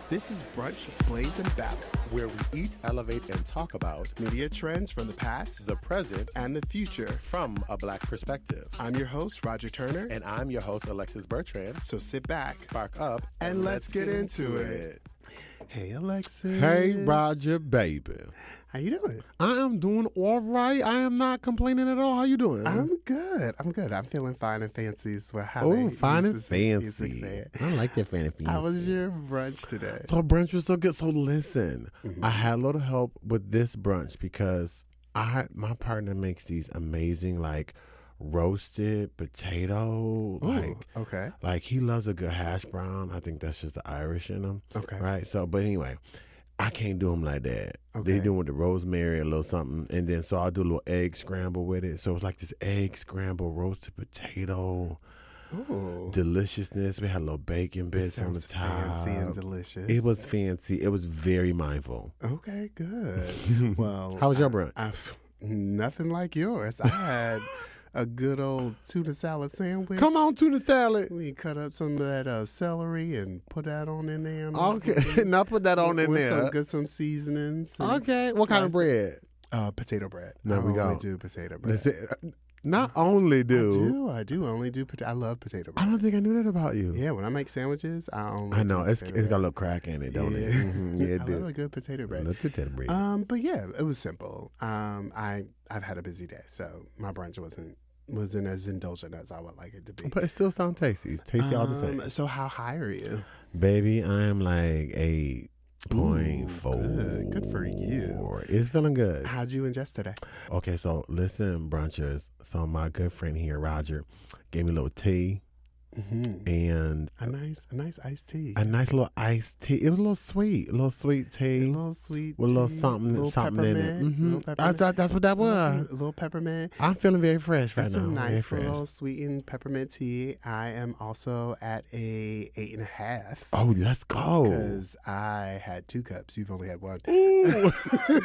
This is Brunch, Blaze, and Babble, where we eat, elevate, and talk about media trends from the past, the present, and the future from a Black perspective. I'm your host, Roger Turner. And I'm your host, Alexus Bertrand. So sit back, spark up, and let's get into it. Hey, Alexis. Hey, Roger, baby. How you doing? I am doing all right. I am not complaining at all. How you doing? I'm good. I'm feeling fine and fancy. Is how oh, they fine and used to fancy. I like that fine and fancy. How was your brunch today? So brunch was so good. So listen, I had a little help with this brunch because my partner makes these amazing roasted potato. Okay. Like he loves a good hash brown. I think that's just the Irish in him. Okay. Right. So, but anyway, I can't do them like that. Okay. They do them with the rosemary, a little something, and then so I'll do a little egg scramble with it. So it's like this egg scramble roasted potato. Ooh. Deliciousness. We had a little bacon bits on the top. Fancy and delicious. It was fancy. It was very mindful. Okay, good. Well, how was your brunch? Nothing like yours. I had a good old tuna salad sandwich. Come on, tuna salad. We cut up some of that celery and put that on in there. Okay, now put that on in there. With some seasonings. Okay, what kind of bread? Potato bread. There we go. I only do potato bread. Not only do. I do only do potato. I love potato bread. I don't think I knew that about you. Yeah, when I make sandwiches, I know it's got a little crack in it, don't it? Mm-hmm. Yeah, I love a good potato bread. I love potato bread. But yeah, it was simple. I've had a busy day, so my brunch wasn't as indulgent as I would like it to be. But it still sounds tasty. It's tasty all the same. So how high are you? Baby, I am like 8.4. Good for you. It's feeling good. How'd you ingest today? Okay, so listen, brunchers. So my good friend here, Roger, gave me a little tea. Mm-hmm. And a nice iced tea. A nice little iced tea. It was a little sweet tea. A little sweet with a little tea, something in it. Little peppermint. That's what that was. A little peppermint. I'm feeling very fresh right now. It's a nice little sweetened peppermint tea. I am also at a 8.5. Oh, let's go. Because I had 2 cups. You've only had 1. Ooh,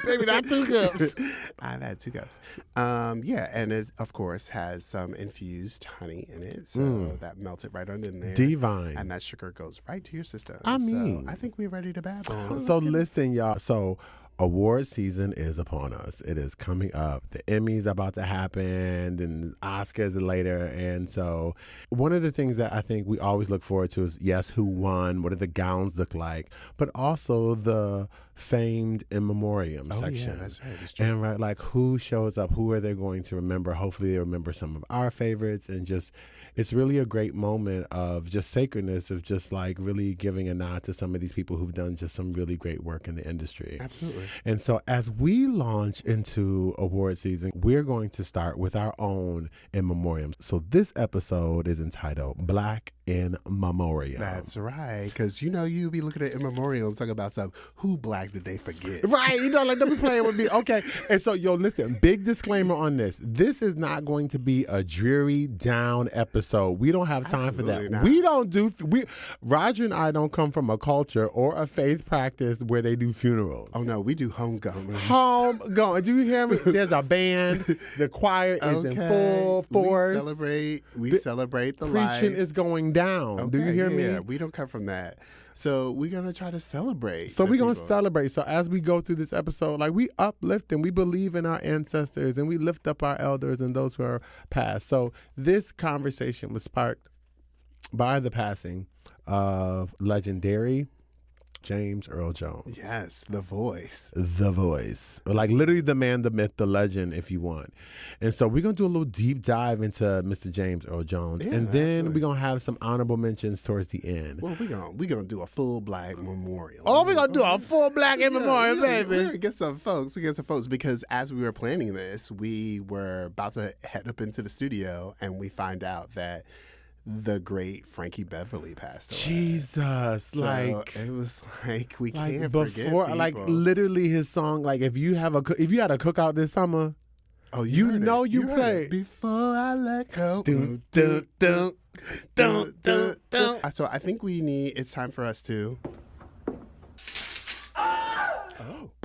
baby, not 2 cups. I've had 2 cups. Yeah, and it, of course, has some infused honey in it. So that melts it right on in there. Divine. And that sugar goes right to your system. So I think we're ready to babble. So listen, y'all. So award season is upon us. It is coming up. The Emmys are about to happen, and Oscars are later. And so one of the things that I think we always look forward to is, yes, who won? What do the gowns look like? But also the famed in memoriam section. Yeah, that's right. That's true. And like who shows up? Who are they going to remember? Hopefully they remember some of our favorites, and just it's really a great moment of just sacredness, of just like really giving a nod to some of these people who've done just some really great work in the industry. Absolutely. And so as we launch into award season, we're going to start with our own in memoriam. So this episode is entitled Black in Memoriam. That's right. Because you be looking at in memoriam talking about some who black did they forget? Right. Like don't be playing with me. Okay. And so listen, big disclaimer on this. This is not going to be a dreary down episode. We don't have time for that. Not. We don't do Roger and I don't come from a culture or a faith practice where they do funerals. Oh no, we do homecoming. Homegoing. Do you hear me? There's a band. The choir is in full force. We celebrate the life. Preaching is going down. Okay, do you hear me? Yeah, we don't come from that. So we're going to try to celebrate. So we're going to celebrate. So as we go through this episode, like we uplift and we believe in our ancestors and we lift up our elders and those who are past. So this conversation was sparked by the passing of legendary James Earl Jones. Yes, the voice. The voice. Like literally the man, the myth, the legend, if you want. And so we're going to do a little deep dive into Mr. James Earl Jones. Yeah, and then absolutely. we're going to have some honorable mentions towards the end. Well, we're gonna do a full black memorial. Oh, we're going to do a full black in memoriam, baby. We're going to get some folks. Because as we were planning this, we were about to head up into the studio and we find out that the great Frankie Beverly passed away. Jesus, so it was like we can't forget before, people. like literally his song. Like if you had a cookout this summer, you play Before I Let Go. Dun, dun, dun, dun, dun, dun. So I think it's time for us to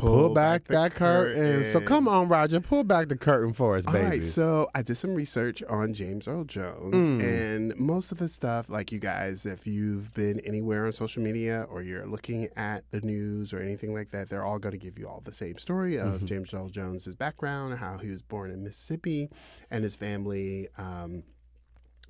pull back that curtain. So come on, Roger, pull back the curtain for us, baby. All right, so I did some research on James Earl Jones, and most of the stuff, like you guys, if you've been anywhere on social media or you're looking at the news or anything like that, they're all going to give you all the same story of James Earl Jones's background, how he was born in Mississippi, and his family.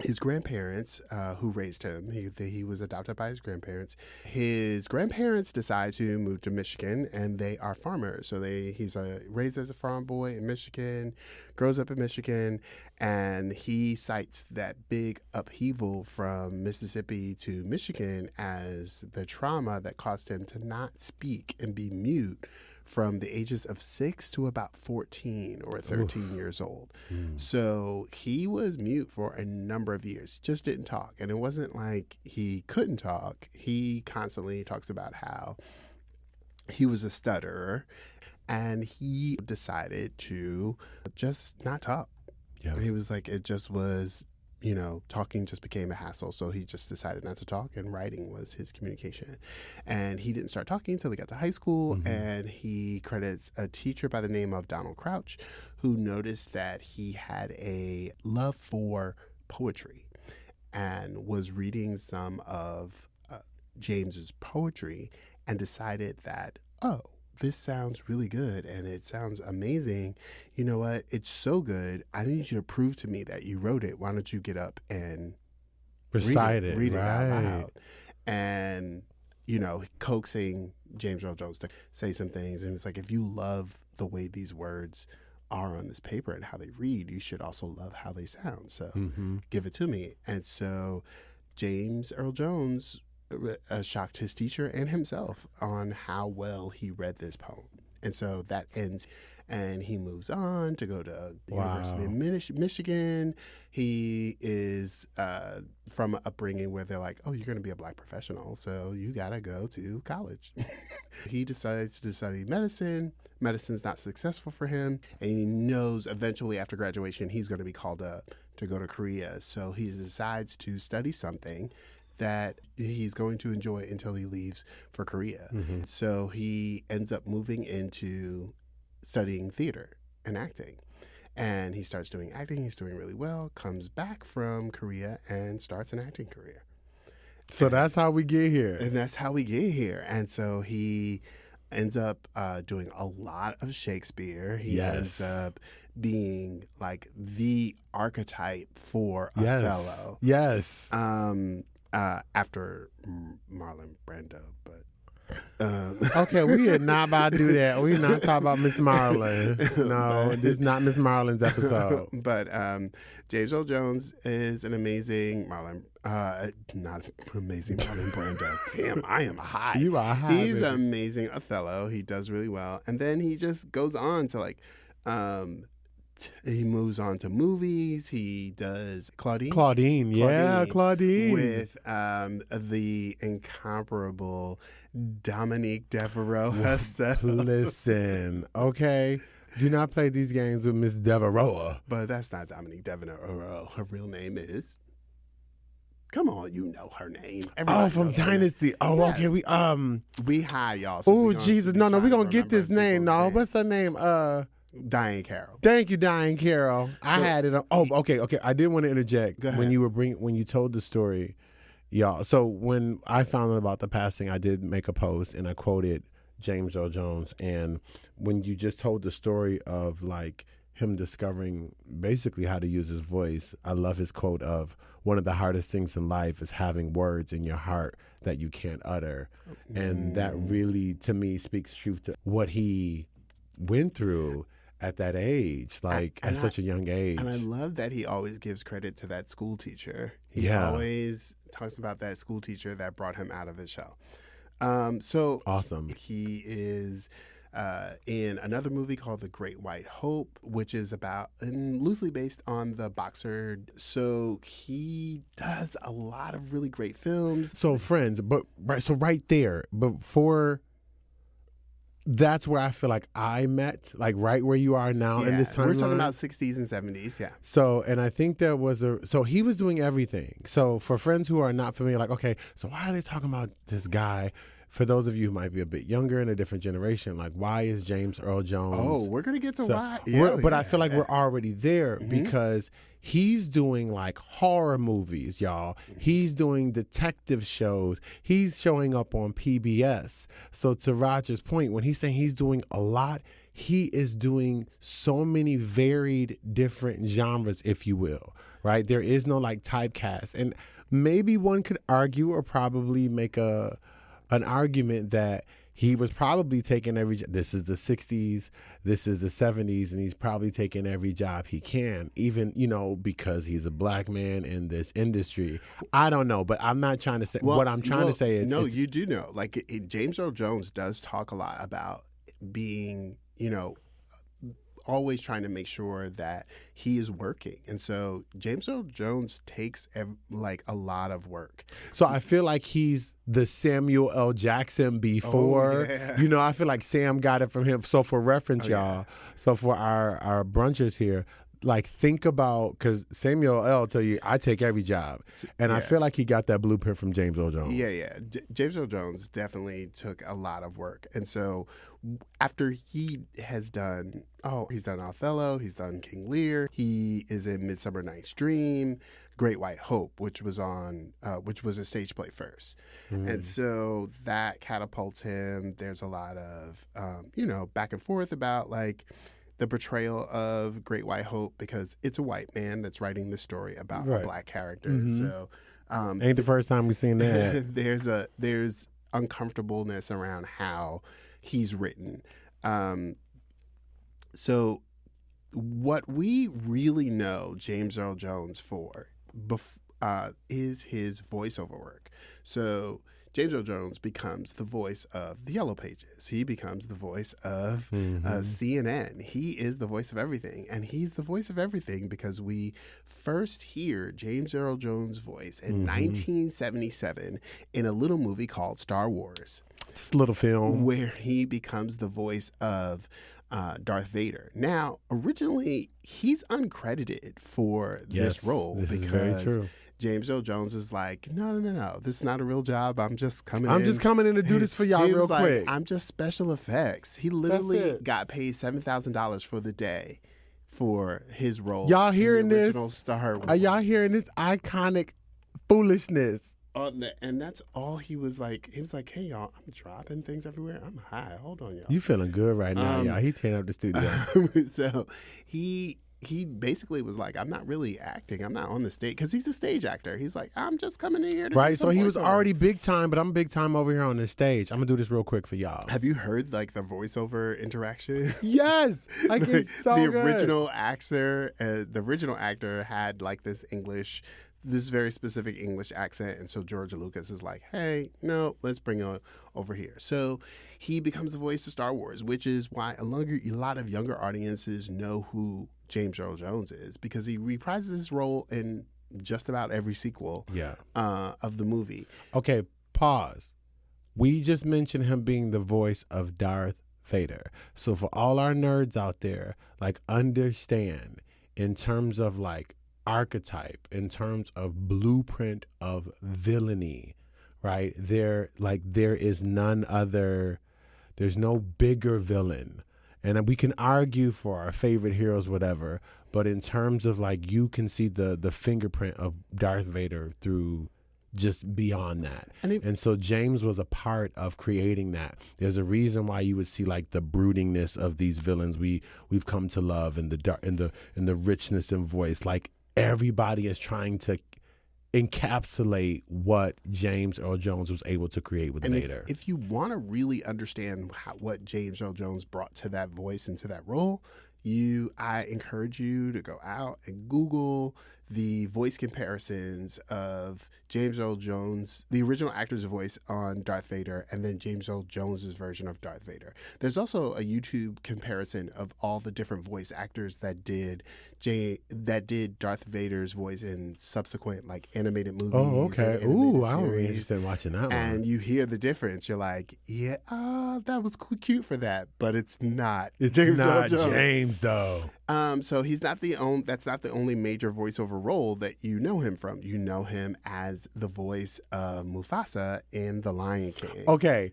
His grandparents, who raised him, he was adopted by his grandparents. His grandparents decide to move to Michigan, and they are farmers. So he's raised as a farm boy in Michigan, grows up in Michigan, and he cites that big upheaval from Mississippi to Michigan as the trauma that caused him to not speak and be mute from the ages of 6 to about 14 or 13 years old. So he was mute for a number of years, just didn't talk. And it wasn't like he couldn't talk. He constantly talks about how he was a stutterer, and he decided to just not talk. Yeah. He was like, it just was, talking just became a hassle. So he just decided not to talk, and writing was his communication. And he didn't start talking until he got to high school. And he credits a teacher by the name of Donald Crouch, who noticed that he had a love for poetry and was reading some of James's poetry and decided that, this sounds really good and it sounds amazing. You know what? It's so good. I need you to prove to me that you wrote it. Why don't you get up and read it out loud? And, coaxing James Earl Jones to say some things. And it's like, if you love the way these words are on this paper and how they read, you should also love how they sound. So give it to me. And so James Earl Jones shocked his teacher and himself on how well he read this poem. And so that ends, and he moves on to go to University of Michigan. He is from an upbringing where they're like, you're going to be a Black professional, so you got to go to college. He decides to study medicine. Medicine's not successful for him, and he knows eventually after graduation he's going to be called up to go to Korea. So he decides to study something that he's going to enjoy until he leaves for Korea. So he ends up moving into studying theater and acting. And he starts doing acting. He's doing really well, comes back from Korea and starts an acting career. So that's how we get here. And that's how we get here. And so he ends up doing a lot of Shakespeare. He ends up being like the archetype for Othello. Yes. After Marlon Brando, but okay, we are not about to do that. We're not talking about Miss Marlon. No, this is not Miss Marlon's episode. But James Earl Jones is an amazing not amazing Marlon Brando. Damn, I am high. You are high. He's amazing Othello. He does really well, and then he just goes on to he moves on to movies. He does Claudine, with the incomparable Dominique Devereaux. Listen, okay, do not play these games with Miss Devereaux. But that's not Dominique Devereaux. Her real name is. Come on, you know her name. Everybody from Dynasty. Yes. Okay, we high, y'all. So oh Jesus, no, we're gonna get this name. No, what's her name? Diane Carroll. Thank you, Diane Carroll. I had it on. Okay. I did want to interject when you told the story, y'all. So when I found out about the passing, I did make a post and I quoted James Earl Jones. And when you just told the story of like him discovering basically how to use his voice, I love his quote of, one of the hardest things in life is having words in your heart that you can't utter. And that really, to me, speaks truth to what he went through at that age, at such a young age. And I love that he always gives credit to that school teacher. He always talks about that school teacher that brought him out of his shell. So awesome. He is in another movie called The Great White Hope, which is about and loosely based on the boxer. So he does a lot of really great films. So Friends, right there, before. That's where I feel like I met, like right where you are now in this timeline. We're talking about 60s and 70s, yeah. So, and I think there was so he was doing everything. So for friends who are not familiar, like, okay, so why are they talking about this guy for those of you who might be a bit younger in a different generation, like why is James Earl Jones? Oh, we're gonna get to why. But I feel like we're already there because he's doing like horror movies, y'all. He's doing detective shows. He's showing up on PBS. So to Roger's point, when he's saying he's doing a lot, he is doing so many varied different genres, if you will, right? There is no like typecast. And maybe one could argue or probably make an argument that he was probably taking this is the 60s, this is the 70s, and he's probably taking every job he can, even, because he's a black man in this industry. I don't know, but I'm not trying to say, what I'm trying to say is. No, you do know. Like, James Earl Jones does talk a lot about being, always trying to make sure that he is working. And so James Earl Jones takes a lot of work. So I feel like he's the Samuel L. Jackson before. I feel like Sam got it from him. So for reference, y'all, so for our brunchers here, like think about, because Samuel L. tell you, I take every job. And I feel like he got that blueprint from James Earl Jones. Yeah. James Earl Jones definitely took a lot of work. And so after he has done, he's done Othello, he's done King Lear, he is in Midsummer Night's Dream, Great White Hope, which was a stage play first. And so that catapults him. There's a lot of, back and forth about like the portrayal of Great White Hope, because it's a white man that's writing the story about a black character. So ain't the first time we've seen that. there's uncomfortableness around how he's written. So what we really know James Earl Jones for is his voiceover work. So James Earl Jones becomes the voice of the Yellow Pages. He becomes the voice of CNN. He is the voice of everything. And he's the voice of everything because we first hear James Earl Jones' voice in 1977 in a little movie called Star Wars. This little film. Where he becomes the voice of Darth Vader. Now, originally, he's uncredited for this role this because is very true. James Earl Jones is like, no, this is not a real job. I'm just coming in to do this for y'all real quick. I'm just special effects. He literally got paid $7,000 for the day for his role. Y'all hearing this? Star Wars. Are y'all hearing this iconic foolishness? And that's all he was like. He was like, hey, y'all, I'm dropping things everywhere. I'm high. Hold on, y'all. You feeling good right now, y'all. He tearing up the studio. So he basically was like, I'm not really acting. I'm not on the stage. Because he's a stage actor. He's like, I'm just coming in here to do some so he was voiceover. already big time, but I'm big time over here on the stage. I'm going to do this real quick for y'all. Have you heard like the voiceover interaction? Yes. Like it's so the good. original actor had like this very specific English accent. And so George Lucas is like, hey, no, let's bring it over here. So he becomes the voice of Star Wars, which is why a lot of younger audiences know who James Earl Jones is, because he reprises his role in just about every sequel of the movie. Okay, pause. We just mentioned him being the voice of Darth Vader. So for all our nerds out there, like understand in terms of like archetype, in terms of blueprint of villainy, right? There is none other, there's no bigger villain. And we can argue for our favorite heroes, whatever, but in terms of like, you can see the fingerprint of Darth Vader through just beyond that. And so James was a part of creating that. There's a reason why you would see like the broodingness of these villains we've come to love, and the richness in voice. Like everybody is trying to encapsulate what James Earl Jones was able to create with Vader. If you want to really understand what James Earl Jones brought to that voice and to that role, I encourage you to go out and Google the voice comparisons of James Earl Jones, the original actor's voice on Darth Vader, and then James Earl Jones's version of Darth Vader. There's also a YouTube comparison of all the different voice actors that did Darth Vader's voice in subsequent like animated movies. Oh, okay. Ooh, I'm really interested in watching that one. And you hear the difference. You're like, yeah, that was cute for that, but it's not. It's James Earl Jones. James though. So he's not the only. That's not the only major voiceover role that you know him from. You know him as the voice of Mufasa in The Lion King. Okay.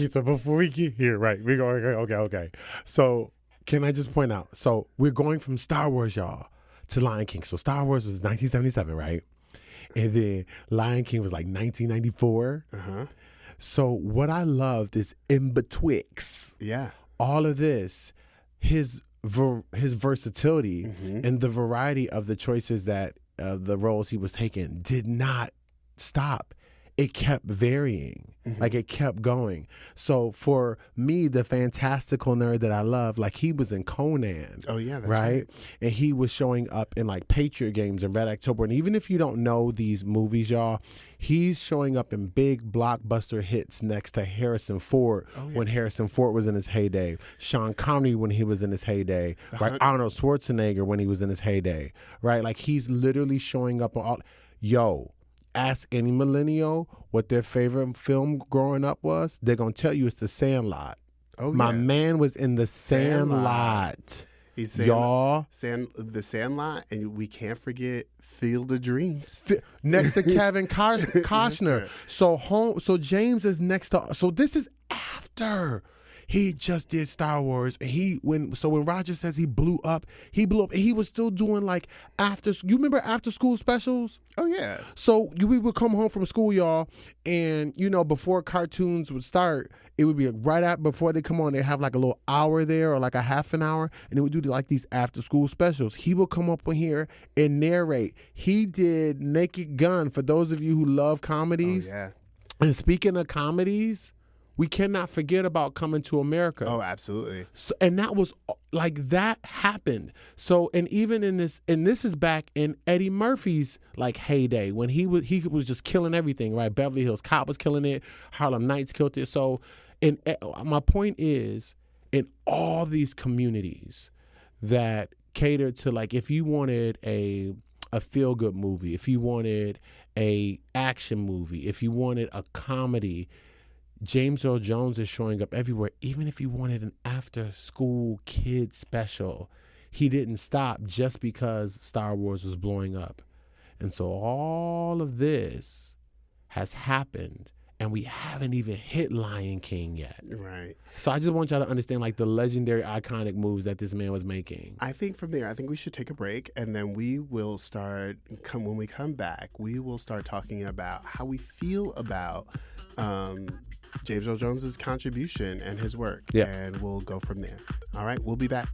So before we get here, right? We go. Okay. So can I just point out? So we're going from Star Wars, y'all, to Lion King. So Star Wars was 1977, right? And then Lion King was like 1994. So what I loved is in betwixt. Yeah. All of this, his versatility and the variety of the choices that the roles he was taking did not stop. It kept varying. Like it kept going. So for me, the fantastical nerd that I love, like he was in Conan. Oh yeah, that's right. And he was showing up in like Patriot Games and Red October. And even if you don't know these movies, y'all, he's showing up in big blockbuster hits next to Harrison Ford when Harrison Ford was in his heyday. Sean Connery when he was in his heyday. Right? Arnold Schwarzenegger when he was in his heyday. Right? Like he's literally showing up on all. Ask any millennial what their favorite film growing up was. They're going to tell you it's The Sandlot. My man was in The Sandlot. He's y'all. The Sandlot, and we can't forget Field of Dreams. Next to Kevin Costner. So James is next to. So this is after he just did Star Wars. And when Roger says he blew up, and he was still doing like you remember after school specials? Oh yeah. So we would come home from school, y'all, and before cartoons would start, it would be right before they come on, they have like a little hour there or like a half an hour, and they would do like these after school specials. He would come up on here and narrate. He did Naked Gun for those of you who love comedies. Oh yeah. And speaking of comedies, we cannot forget about Coming to America. Oh, absolutely. So, and that was like that happened. So, and even in this, and this is back in Eddie Murphy's like heyday when he was just killing everything, right? Beverly Hills Cop was killing it. Harlem Nights killed it. So, and my point is, in all these communities that cater to like, if you wanted a feel good movie, if you wanted a action movie, if you wanted a comedy, James Earl Jones is showing up everywhere. Even if you wanted an after-school kid special, he didn't stop just because Star Wars was blowing up. And so all of this has happened, and we haven't even hit Lion King yet. Right. So I just want y'all to understand like the legendary, iconic moves that this man was making. I think from there, we should take a break, and then we will when we come back, we will start talking about how we feel about James Earl Jones's contribution and his work, and we'll go from there. All right, we'll be back.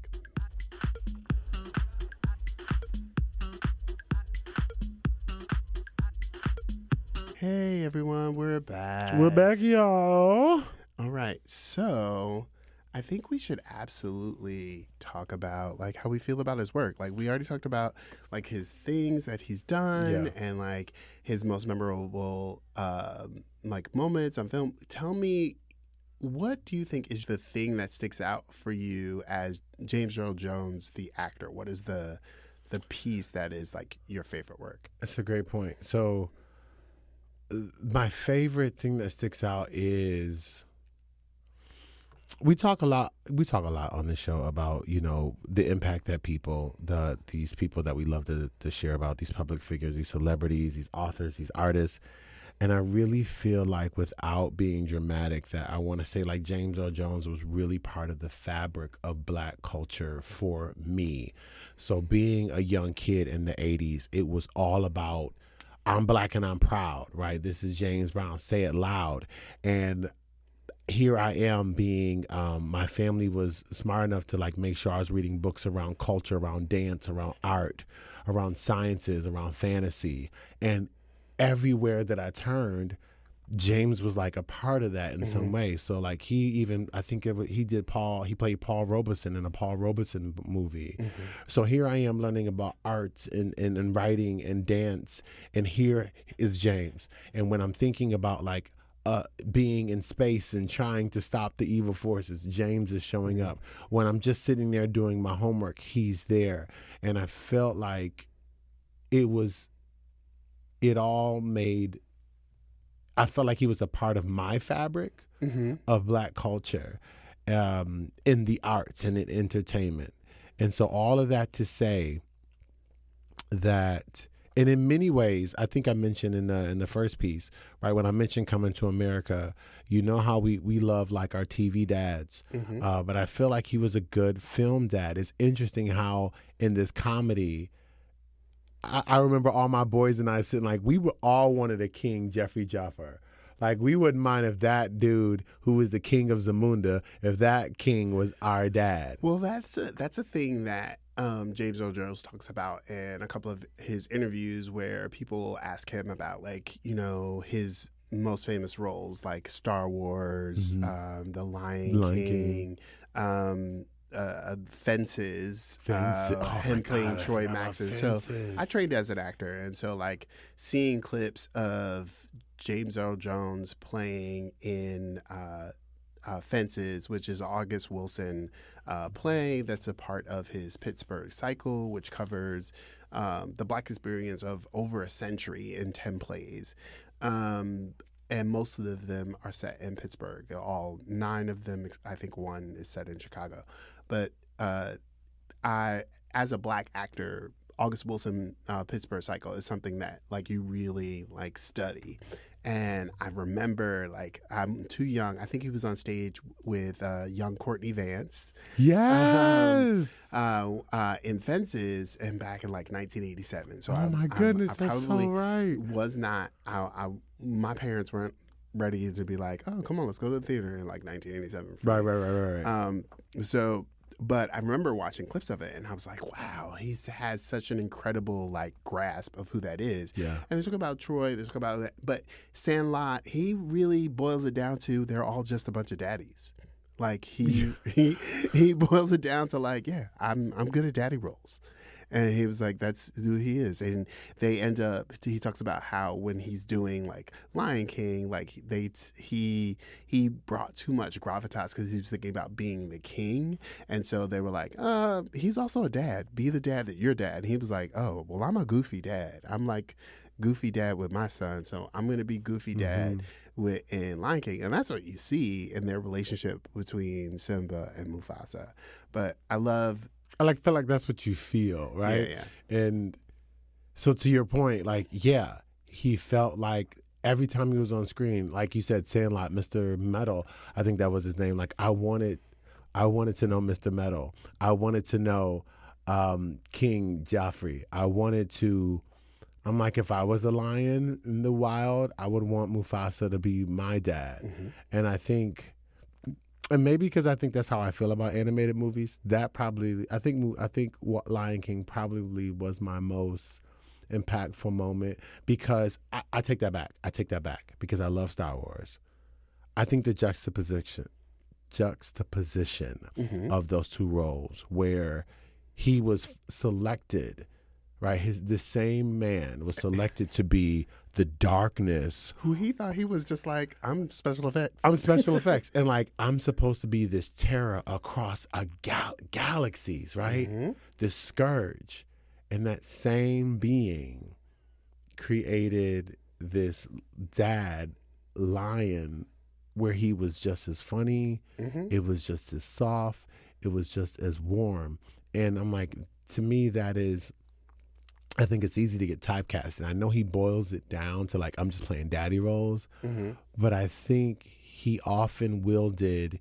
Hey everyone, we're back. We're back, y'all. All right, so I think we should absolutely talk about like how we feel about his work. Like we already talked about like his things that he's done and like his most memorable like moments on film. Tell me, what do you think is the thing that sticks out for you as James Earl Jones, the actor? What is the piece that is like your favorite work? That's a great point. So my favorite thing that sticks out is we talk a lot on the show about, the impact that these people that we love to share about, these public figures, these celebrities, these authors, these artists. And I really feel like, without being dramatic, that I want to say like James Earl Jones was really part of the fabric of Black culture for me. So being a young kid in the 80s, it was all about, I'm Black and I'm proud, right? This is James Brown, say it loud. And here I am being, my family was smart enough to like make sure I was reading books around culture, around dance, around art, around sciences, around fantasy. And everywhere that I turned, James was like a part of that in some way. So like he played Paul Robeson in a Paul Robeson movie. So here I am learning about arts and writing and dance, and here is James. And when I'm thinking about like being in space and trying to stop the evil forces, James is showing up. When I'm just sitting there doing my homework, he's there. And I felt like I felt like he was a part of my fabric of Black culture in the arts and in entertainment. And so all of that to say that, and in many ways, I think I mentioned in the first piece, right, when I mentioned Coming to America, you know how we love like our TV dads, but I feel like he was a good film dad. It's interesting how in this comedy, I remember all my boys and I sitting like, we were all wanted a king, Jeffrey Jaffer. Like, we wouldn't mind if that dude who was the king of Zamunda, if that king was our dad. Well, that's a thing that James Earl Jones talks about in a couple of his interviews, where people ask him about, like, you know, his most famous roles, like Star Wars, The Lion King. Fences, him playing Troy Maxon. So I trained as an actor, and so like seeing clips of James Earl Jones playing in Fences, which is August Wilson play that's a part of his Pittsburgh cycle, which covers the Black experience of over a century in 10 plays. And most of them are set in Pittsburgh. All 9 of them, I think 1 is set in Chicago. But I, as a Black actor, August Wilson Pittsburgh cycle is something that like you really like study. And I remember, like, I'm too young. I think he was on stage with young Courtney Vance. Yes. In Fences, and back in like 1987. So oh my goodness, that's so right. Was not. My parents weren't ready to be like, oh, come on, let's go to the theater in like 1987. Right. But I remember watching clips of it, and I was like, wow, he has such an incredible like grasp of who that is. Yeah. And they talk about Troy, they talk about that. But Sandlot, he really boils it down to they're all just a bunch of daddies. Like he boils it down to like, yeah, I'm good at daddy roles. And he was like, that's who he is. And they end up, he talks about how when he's doing like Lion King, like he brought too much gravitas because he was thinking about being the king. And so they were like, he's also a dad. Be the dad that your dad. And he was like, oh, well, I'm a goofy dad. I'm like goofy dad with my son. So I'm going to be goofy dad in Lion King. And that's what you see in their relationship between Simba and Mufasa. But I feel like that's what you feel, right? Yeah. And so to your point, like, yeah, he felt like every time he was on screen, like you said, Sandlot, Mr. Metal, I think that was his name. Like, I wanted to know Mr. Metal. I wanted to know King Joffrey. I'm like, if I was a lion in the wild, I would want Mufasa to be my dad. And I think... And maybe because I think that's how I feel about animated movies. That probably, I think Lion King probably was my most impactful moment, because I take that back. I take that back because I love Star Wars. I think the juxtaposition of those two roles, where he was selected, right? The same man was selected to be the darkness. Who he thought he was just like, I'm special effects. And like, I'm supposed to be this terror across galaxies, right? This scourge. And that same being created this dad lion where he was just as funny. It was just as soft. It was just as warm. And I'm like, to me, that is... I think it's easy to get typecast, and I know he boils it down to like, I'm just playing daddy roles, but I think he often wielded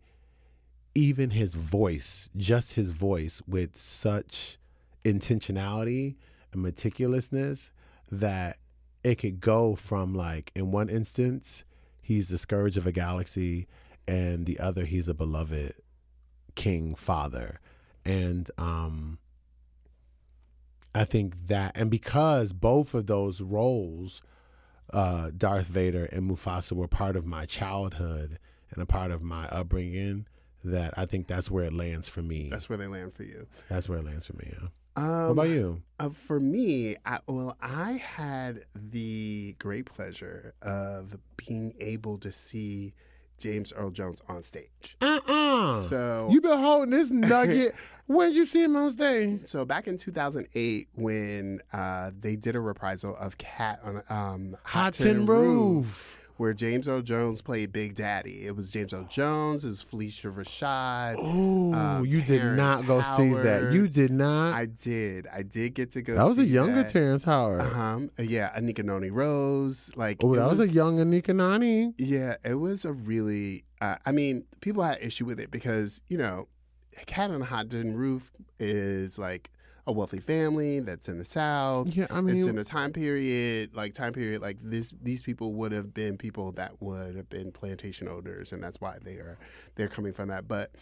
even his voice, just his voice, with such intentionality and meticulousness that it could go from like, in one instance, he's the scourge of a galaxy, and the other, he's a beloved king father. And I think that, and because both of those roles, Darth Vader and Mufasa, were part of my childhood and a part of my upbringing, that I think that's where it lands for me. That's where they land for you. That's where it lands for me, yeah. What about you? For me, I had the great pleasure of being able to see James Earl Jones on stage. So you been holding this nugget. When did you see him on stage? So back in 2008, when they did a reprisal of Cat on Hot Tin Roof, where James Earl Jones played Big Daddy. It was James Earl Jones, it was Felicia Rashad. Oh, you did Terrence not go see that. Howard. You did not. I did get to go. That was see a younger that. Terrence Howard. Yeah, Anika Noni Rose. Like, Oh, that was a young Anika Noni. Yeah, it was a really. I mean, people had issue with it because Cat on a Hot Tin Roof is like a wealthy family that's in the South. Yeah, I mean, it's in a time period like this. These people would have been people that would have been plantation owners, and that's why they're coming from that. But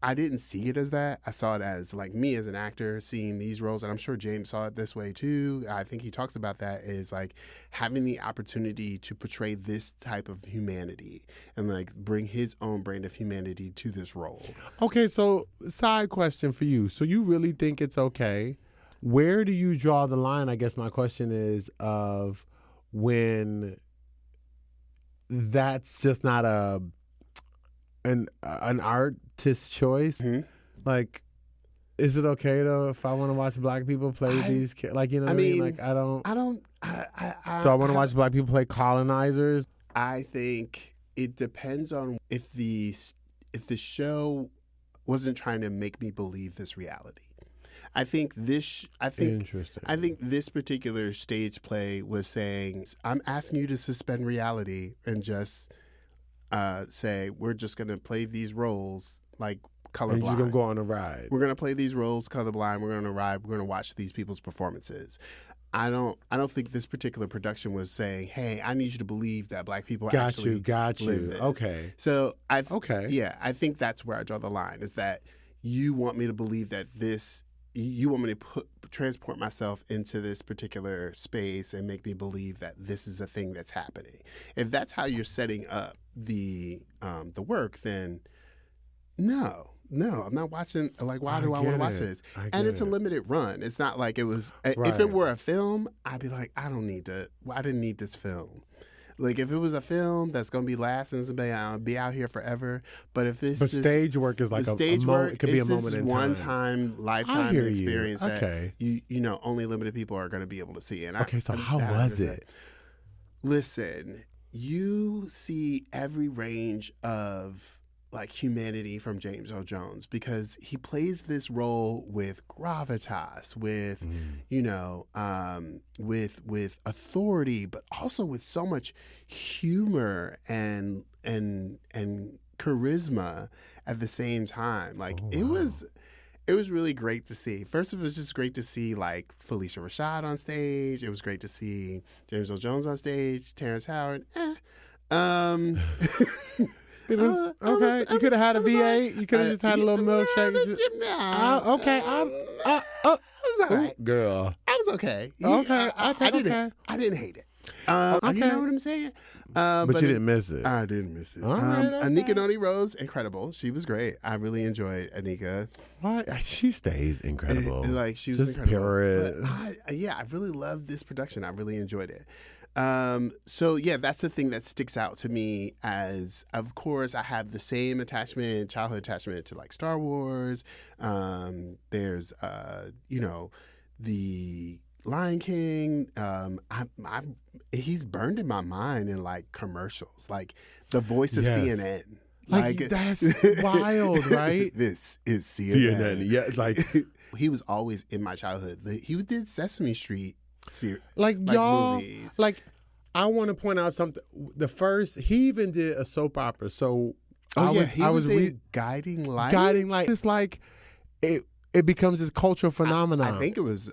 I didn't see it as that. I saw it as like me as an actor seeing these roles, and I'm sure James saw it this way too. I think he talks about that is like having the opportunity to portray this type of humanity and like bring his own brand of humanity to this role. Okay, so side question for you. So you really think it's okay? Where do you draw the line, I guess my question is, of when that's just not an artist's choice? Mm-hmm. Like, is it okay though if I want to watch black people play these kids? Like, you know what I mean? Like, I want to watch black people play colonizers. I think it depends on if the show wasn't trying to make me believe this reality. I think this particular stage play was saying, I'm asking you to suspend reality and just say we're just going to play these roles like colorblind. And you're going to go on a ride. We're going to play these roles colorblind. We're going to ride. We're going to watch these people's performances. I don't think this particular production was saying, hey, I need you to believe that black people got actually you. live this. Okay. So I think that's where I draw the line, is that you want me to believe that you want me to transport myself into this particular space and make me believe that this is a thing that's happening. If that's how you're setting up the work, then no, I'm not watching. Like, why do I want to watch this? And it's a limited run. It's not like it was. Right. If it were a film, I'd be like, I didn't need this film. Like, if it was a film that's going to be lasting, somebody be out here forever. But if this, stage work is like it could be a moment in time. One-time, lifetime experience that only limited people are going to be able to see. And so how was it? Listen, you see every range of like humanity from James Earl Jones, because he plays this role with gravitas, with with authority, but also with so much humor and charisma at the same time. Like, it was really great to see. First of all, it was just great to see like Felicia Rashad on stage. It was great to see James Earl Jones on stage, Terrence Howard. It was okay. You could have had a V8. You could have just had a little milkshake. Okay. It was all right. Girl. I was okay. Okay. I didn't hate it. You know what I'm saying? But you didn't miss it. I didn't miss it. All right, okay. Anika Noni Rose, incredible. She was great. I really enjoyed Anika. Why? She stays incredible. Like, she was just incredible. I really loved this production. I really enjoyed it. So yeah, that's the thing that sticks out to me. As, of course, I have the same childhood attachment to like Star Wars. There's the Lion King. He's burned in my mind in like commercials, like the voice of CNN. Like, that's wild, right? This is CNN. Yeah, like he was always in my childhood. He did Sesame Street. Y'all, movies. Like, I want to point out something. He even did a soap opera. So he was in Guiding Light. Guiding Light. It's like it becomes this cultural phenomenon. I think it was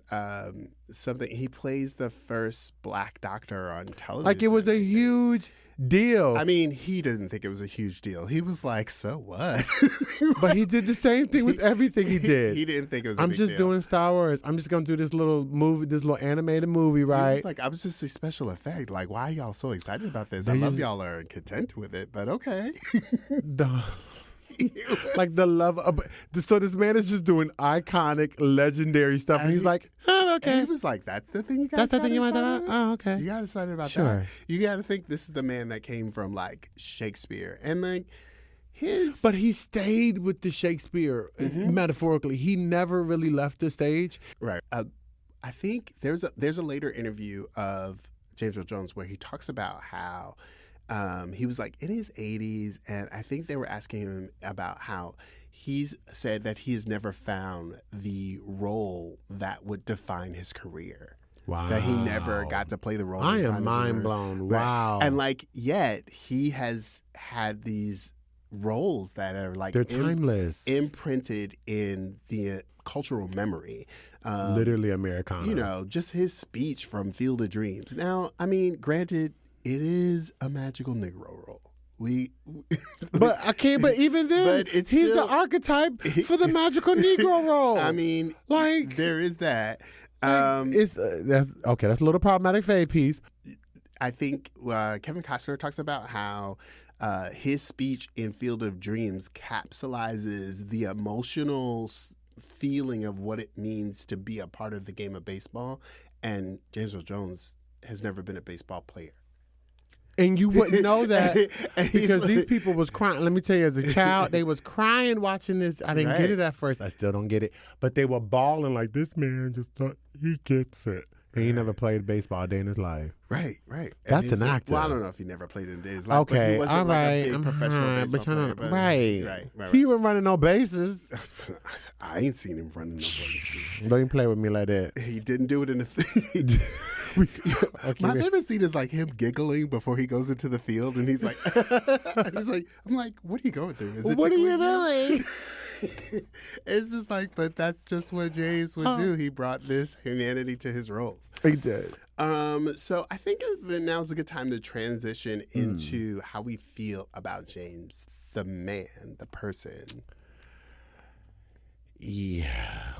something. He plays the first black doctor on television. Like, it was a huge deal. I mean, he didn't think it was a huge deal. He was like, so what? But he did the same thing with everything he did. He didn't think it was a I'm big just deal. doing Star Wars. I'm just going to do this little movie, this little animated movie, right? He was like, I was just a special effect. Like, why are y'all so excited about this? I love y'all are content with it, but okay. Like, the love of, so this man is just doing iconic, legendary stuff, and he's like, okay. And he was like, that's the thing you got. That's the thing you want to talk about? Oh, okay. You got excited about that. You got to think this is the man that came from like Shakespeare, and like But he stayed with the Shakespeare, metaphorically. He never really left the stage. Right. I think there's a later interview of James Earl Jones, where he talks about how he was like in his 80s, and I think they were asking him about how he's said that he has never found the role that would define his career. Wow. That he never got to play the role. I am mind blown. Right. Wow. And like, yet he has had these roles that are like they're timeless, imprinted in the cultural memory. Literally Americana. You know, just his speech from Field of Dreams. Now, I mean, granted, it is a magical Negro role. But even then, but he's still, the archetype for the magical Negro role. I mean, like there is that. That's a little problematic for a piece. I think Kevin Costner talks about how his speech in Field of Dreams capsulizes the emotional feeling of what it means to be a part of the game of baseball. And James Earl Jones has never been a baseball player. And you wouldn't know that because these people was crying. Let me tell you, as a child, they was crying watching this. I didn't get it at first. I still don't get it. But they were bawling like, this man just thought he gets it. And he never played baseball a day in his life. Right. That's an actor. Well, I don't know if he never played in his life. Okay, but he wasn't all right. Like a big professional baseball player. Right. He wasn't running no bases. I ain't seen him running no bases. Don't even play with me like that. He didn't do it in the My favorite scene is like him giggling before he goes into the field, and he's like, I'm like, what are you going through? What are you doing? It's just like, but that's just what James would do. He brought this humanity to his roles. He did. So I think that now is a good time to transition into how we feel about James, the man, the person. Yeah.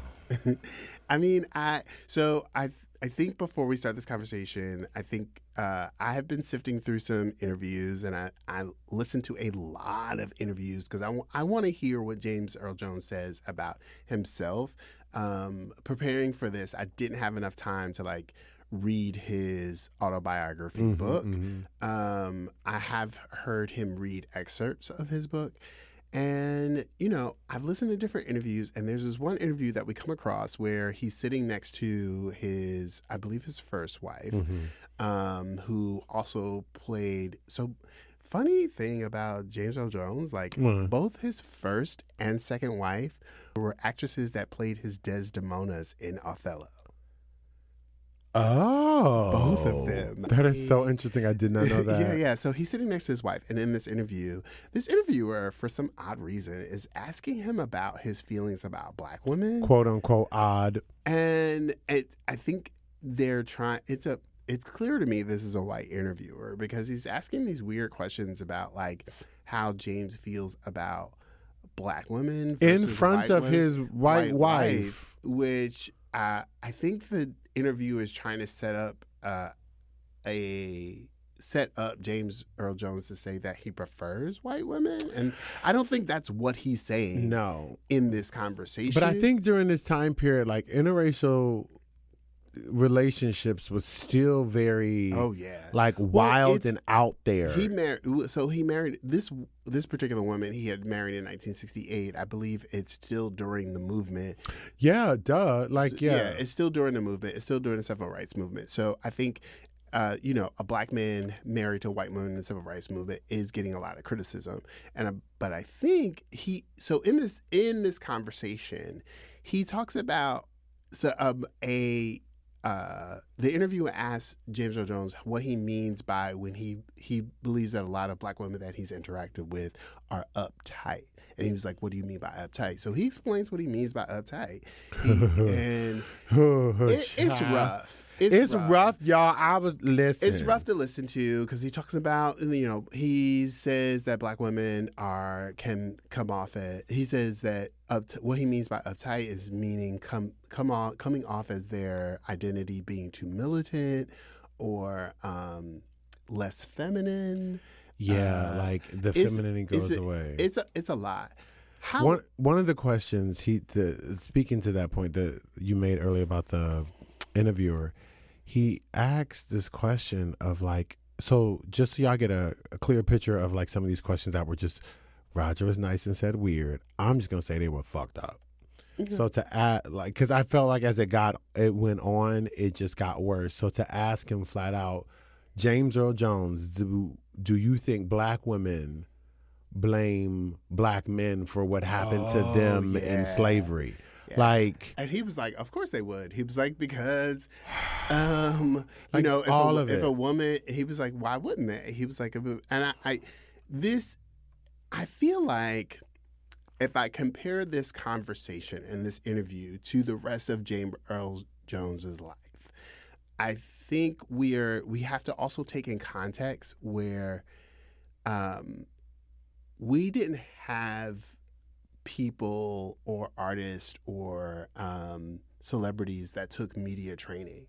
I mean, I think before we start this conversation, I think I have been sifting through some interviews, and I listened to a lot of interviews because I want to hear what James Earl Jones says about himself. Preparing for this, I didn't have enough time to like read his autobiography book. I have heard him read excerpts of his book. And, you know, I've listened to different interviews, and there's this one interview that we come across where he's sitting next to his, I believe his first wife, who also played. So, funny thing about James Earl Jones, like both his first and second wife were actresses that played his Desdemonas in Othello. Oh. Both of them. That is so interesting. I did not know that. Yeah. So he's sitting next to his wife, and in this interview, this interviewer, for some odd reason, is asking him about his feelings about Black women. Quote unquote odd. And I think they're trying, it's clear to me this is a white interviewer because he's asking these weird questions about like how James feels about Black women in front of his white wife. Which I think the interview is trying to set up James Earl Jones to say that he prefers white women, and I don't think that's what he's saying. No, in this conversation. But I think during this time period, like interracial relationships was still very like wild and out there. He married this particular woman he had married in 1968. I believe it's still during the movement. Yeah, duh. Like it's still during the movement. It's still during the civil rights movement. So I think a Black man married to a white woman in the civil rights movement is getting a lot of criticism. But I think in this conversation, he talks about the interviewer asked James Earl Jones what he means by when he believes that a lot of Black women that he's interacted with are uptight. And he was like, what do you mean by uptight? So he explains what he means by uptight. It's rough. It's rough, y'all. I was listening. It's rough to listen to because he talks about, he says that Black women can come off as, he says that what he means by uptight is meaning coming off as their identity being too militant or less feminine. Yeah, like the femininity goes away. It's a lot. One of the questions speaking to that point that you made earlier about the interviewer, he asked this question of like, so just so y'all get a clear picture of like some of these questions that were just Roger was nice and said weird. I'm just gonna say they were fucked up. Mm-hmm. So to add, like, because I felt like as it went on, it just got worse. So to ask him flat out, James Earl Jones, do you think black women blame black men for what happened to them in slavery? Yeah. Like, and he was like, of course they would. He was like, because, like, if a woman, he was like, why wouldn't they? He was like, I feel like if I compare this conversation and this interview to the rest of James Earl Jones's life, I think we have to also take in context where, we didn't have people or artists or celebrities that took media training,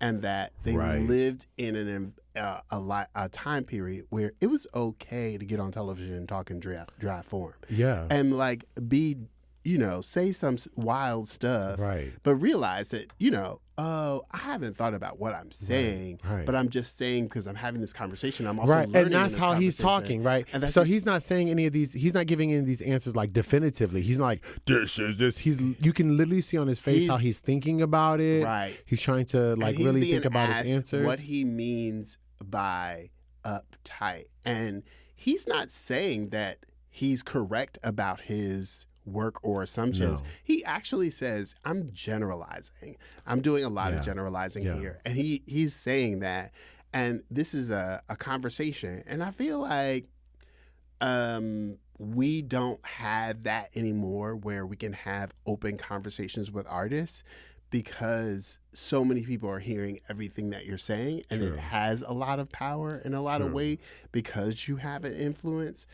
and that they lived in a time period where it was okay to get on television and talk in dry form. Yeah. And like say some wild stuff, right? But realize that, I haven't thought about what I'm saying, right. But I'm just saying because I'm having this conversation. I'm also learning. And that's how he's talking, right? And so he's not saying any of these. He's not giving any of these answers like definitively. He's not like, this is this. You can literally see on his face how he's thinking about it. Right. He's trying to like really think about his answers. What he means by uptight, and he's not saying that he's correct about his work or assumptions. No. He actually says, I'm generalizing. I'm doing a lot of generalizing here. And he's saying that. And this is a conversation. And I feel like we don't have that anymore where we can have open conversations with artists, because so many people are hearing everything that you're saying, and it has a lot of power in a lot of weight because you have an influence.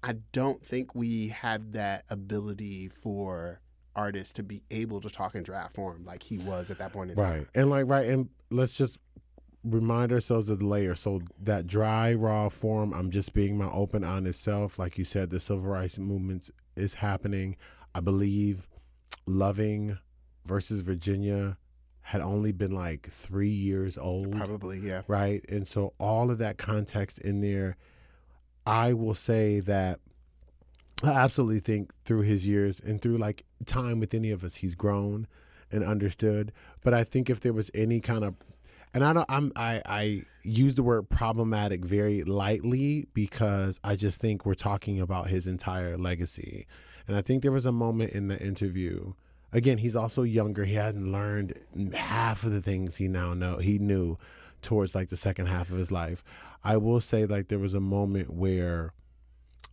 I don't think we have that ability for artists to be able to talk in draft form like he was at that point in time. And let's just remind ourselves of the layer. So that dry, raw form, I'm just being my open, honest self. Like you said, the civil rights movement is happening. I believe Loving versus Virginia had only been like 3 years old. Probably, yeah. Right? And so all of that context in there, I will say that I absolutely think through his years and through like time with any of us, he's grown and understood. But I think if there was any kind of, and I use the word problematic very lightly because I just think we're talking about his entire legacy. And I think there was a moment in the interview. Again, he's also younger. He hadn't learned half of the things he knew towards like the second half of his life. I will say like there was a moment where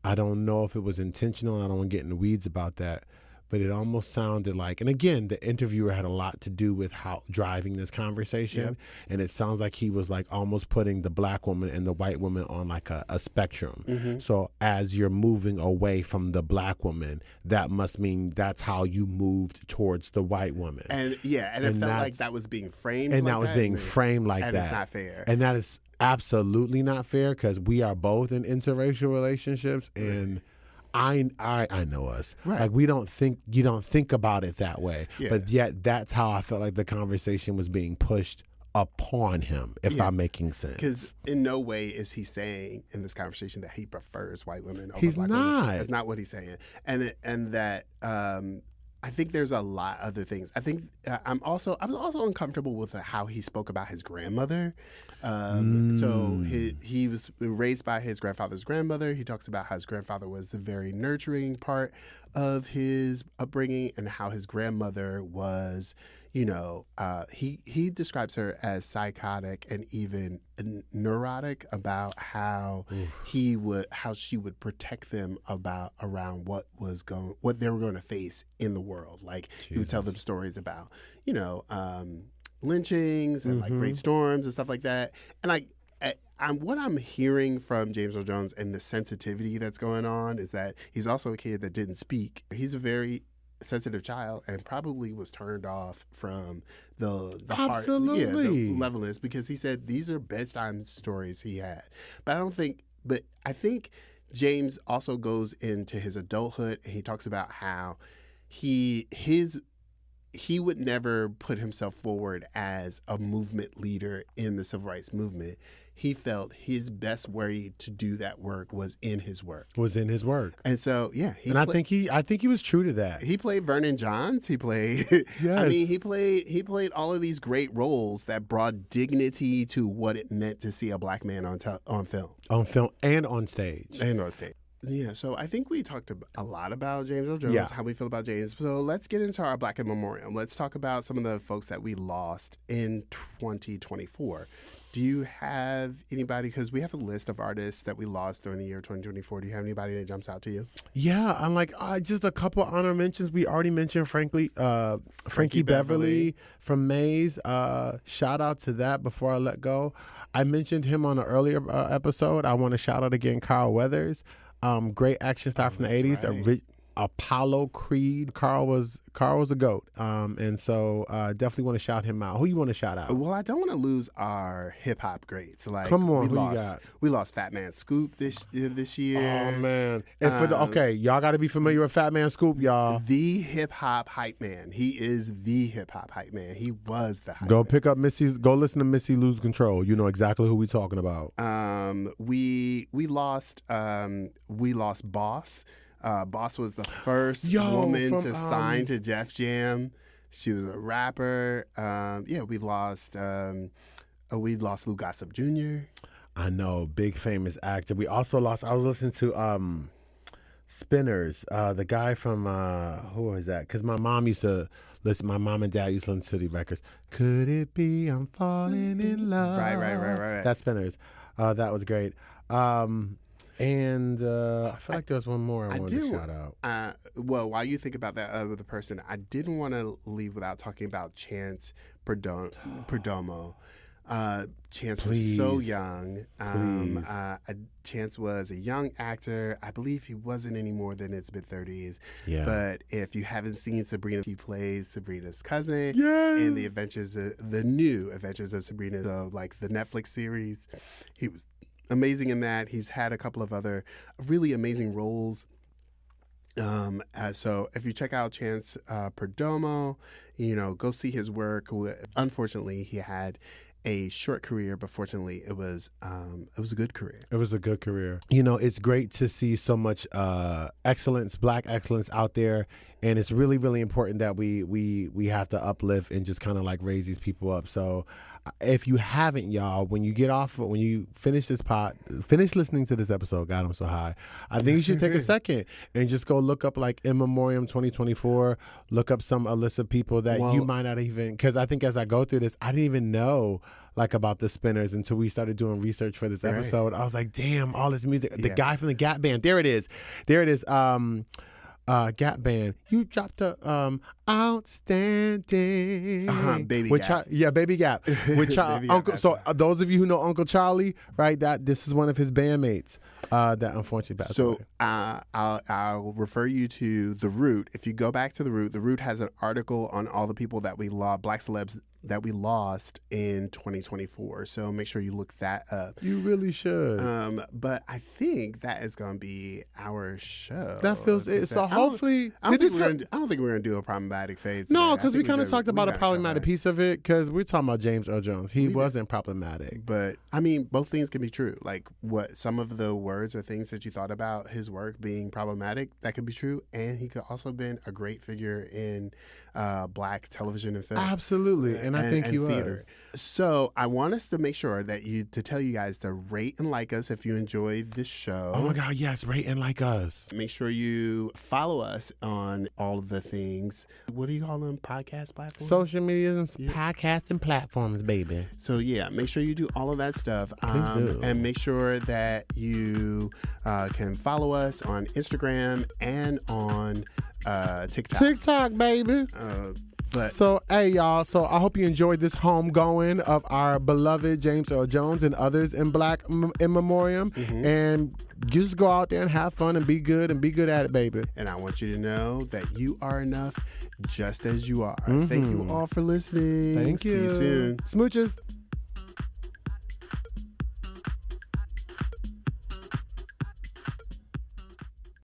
I don't know if it was intentional, and I don't want to get in the weeds about that, but it almost sounded like, and again, the interviewer had a lot to do with how driving this conversation. And it sounds like he was like almost putting the black woman and the white woman on like a spectrum. Mm-hmm. So as you're moving away from the black woman, that must mean that's how you moved towards the white woman. And it felt like that was being framed. And like that was being framed like that. And it's not fair. And that is absolutely not fair, because we are both in interracial relationships, and I know us. Right. Like you don't think about it that way. Yeah. But yet that's how I felt like the conversation was being pushed upon him, if I'm making sense. Because in no way is he saying in this conversation that he prefers white women over He's black not. women. That's not what he's saying. And that I think there's a lot of other things. I think I was also uncomfortable with how he spoke about his grandmother. So he was raised by his grandfather's grandmother. He talks about how his grandfather was a very nurturing part of his upbringing, and how his grandmother was, he describes her as psychotic and even neurotic about how she would protect them around what they were going to face in the world. Like he would tell them stories about, lynchings and like great storms and stuff like that. And what I'm hearing from James Earl Jones and the sensitivity that's going on is that he's also a kid that didn't speak. He's a very sensitive child and probably was turned off from the the levelness, because he said these are bedtime stories he had. But I think James also goes into his adulthood, and he talks about how he would never put himself forward as a movement leader in the civil rights movement. he felt his best way to do that work was in his work. And so, yeah. I think he was true to that. He played Vernon Johns. He played, yes. I mean, he played all of these great roles that brought dignity to what it meant to see a black man on film. On film and on stage. Yeah, so I think we talked a lot about James Earl Jones, how we feel about James. So let's get into our Black in Memoriam. Let's talk about some of the folks that we lost in 2024. Do you have anybody, because we have a list of artists that we lost during the year 2024. Do you have anybody that jumps out to you? Yeah, I'm like, just a couple honor mentions. We already mentioned Frankie Beverly from Maze. Shout out to that before I let go. I mentioned him on an earlier episode. I want to shout out again Carl Weathers. Great action star from the 80s. Right. Apollo Creed. Carl was a GOAT. And so definitely want to shout him out. Who you want to shout out? Well, I don't want to lose our hip hop greats. Like, come on, who you got? We lost Fat Man Scoop this year. Oh man! And y'all got to be familiar with Fat Man Scoop, y'all. The hip hop hype man. He is the hip hop hype man. He was the hype Go man. pick up Missy. Go listen to Missy Lose Control. You know exactly who we talking about. We lost Boss. Boss was the first woman to sign to Def Jam. She was a rapper. We lost Lou Gossett Jr. I know, big famous actor. We also lost. I was listening to Spinners, the guy from who was that? Because my mom used to listen. My mom and dad used to listen to the records. Could it be I'm falling in love? Right. That's Spinners. That was great. And I feel like there was one more I wanted to shout out. Well, while you think about that other person, I didn't want to leave without talking about Chance Perdomo. Chance was so young. Chance was a young actor. I believe he wasn't any more than his mid-30s. Yeah. But if you haven't seen Sabrina, he plays Sabrina's cousin in the new Adventures of Sabrina, like the Netflix series. He was amazing in that. He's had a couple of other really amazing roles. So if you check out Chance Perdomo, go see his work. Unfortunately, he had a short career, but fortunately, it was a good career. It was a good career. It's great to see so much excellence, Black excellence out there, and it's really, really important that we have to uplift and just kind of like raise these people up. So if you haven't, y'all, when you finish listening to this episode, God, I'm so high, I think you should take a second and just go look up like In Memoriam 2024, look up some Alyssa people that you might not even, because I think as I go through this, I didn't even know like about the Spinners until we started doing research for this episode. I was like, damn, all this music. The guy from the Gap Band, there it is. Gap Band, you dropped the outstanding Baby Gap. Baby Gap. Which Uncle. So those of you who know Uncle Charlie, right? This is one of his bandmates that unfortunately passed away. I'll refer you to The Root. If you go back to The Root has an article on all the people that we lost, Black celebs that we lost in 2024. So make sure you look that up. You really should. But I think that is going to be our show. That feels it. So hopefully, I don't think we're going to do a problematic phase. No, because we kind of talked about a problematic piece of it. Because we're talking about James Earl Jones. He wasn't problematic. But I mean, both things can be true. Like what some of the words or things that you thought about his work being problematic, that could be true, and he could also have been a great figure in Black television and film. Absolutely, and I think he was. So I want us to make sure to tell you guys to rate and like us if you enjoyed this show. Oh my God, yes, rate and like us. Make sure you follow us on all of the things. What do you call them? Podcast platforms? Social media and podcasting platforms, baby. So yeah, make sure you do all of that stuff. And make sure that you can follow us on Instagram and on TikTok. TikTok, baby. So, hey, y'all. So, I hope you enjoyed this homegoing of our beloved James Earl Jones and others in Black in Memoriam. Mm-hmm. And just go out there and have fun and be good at it, baby. And I want you to know that you are enough just as you are. Mm-hmm. Thank you all for listening. Thank you. See you soon. Smooches.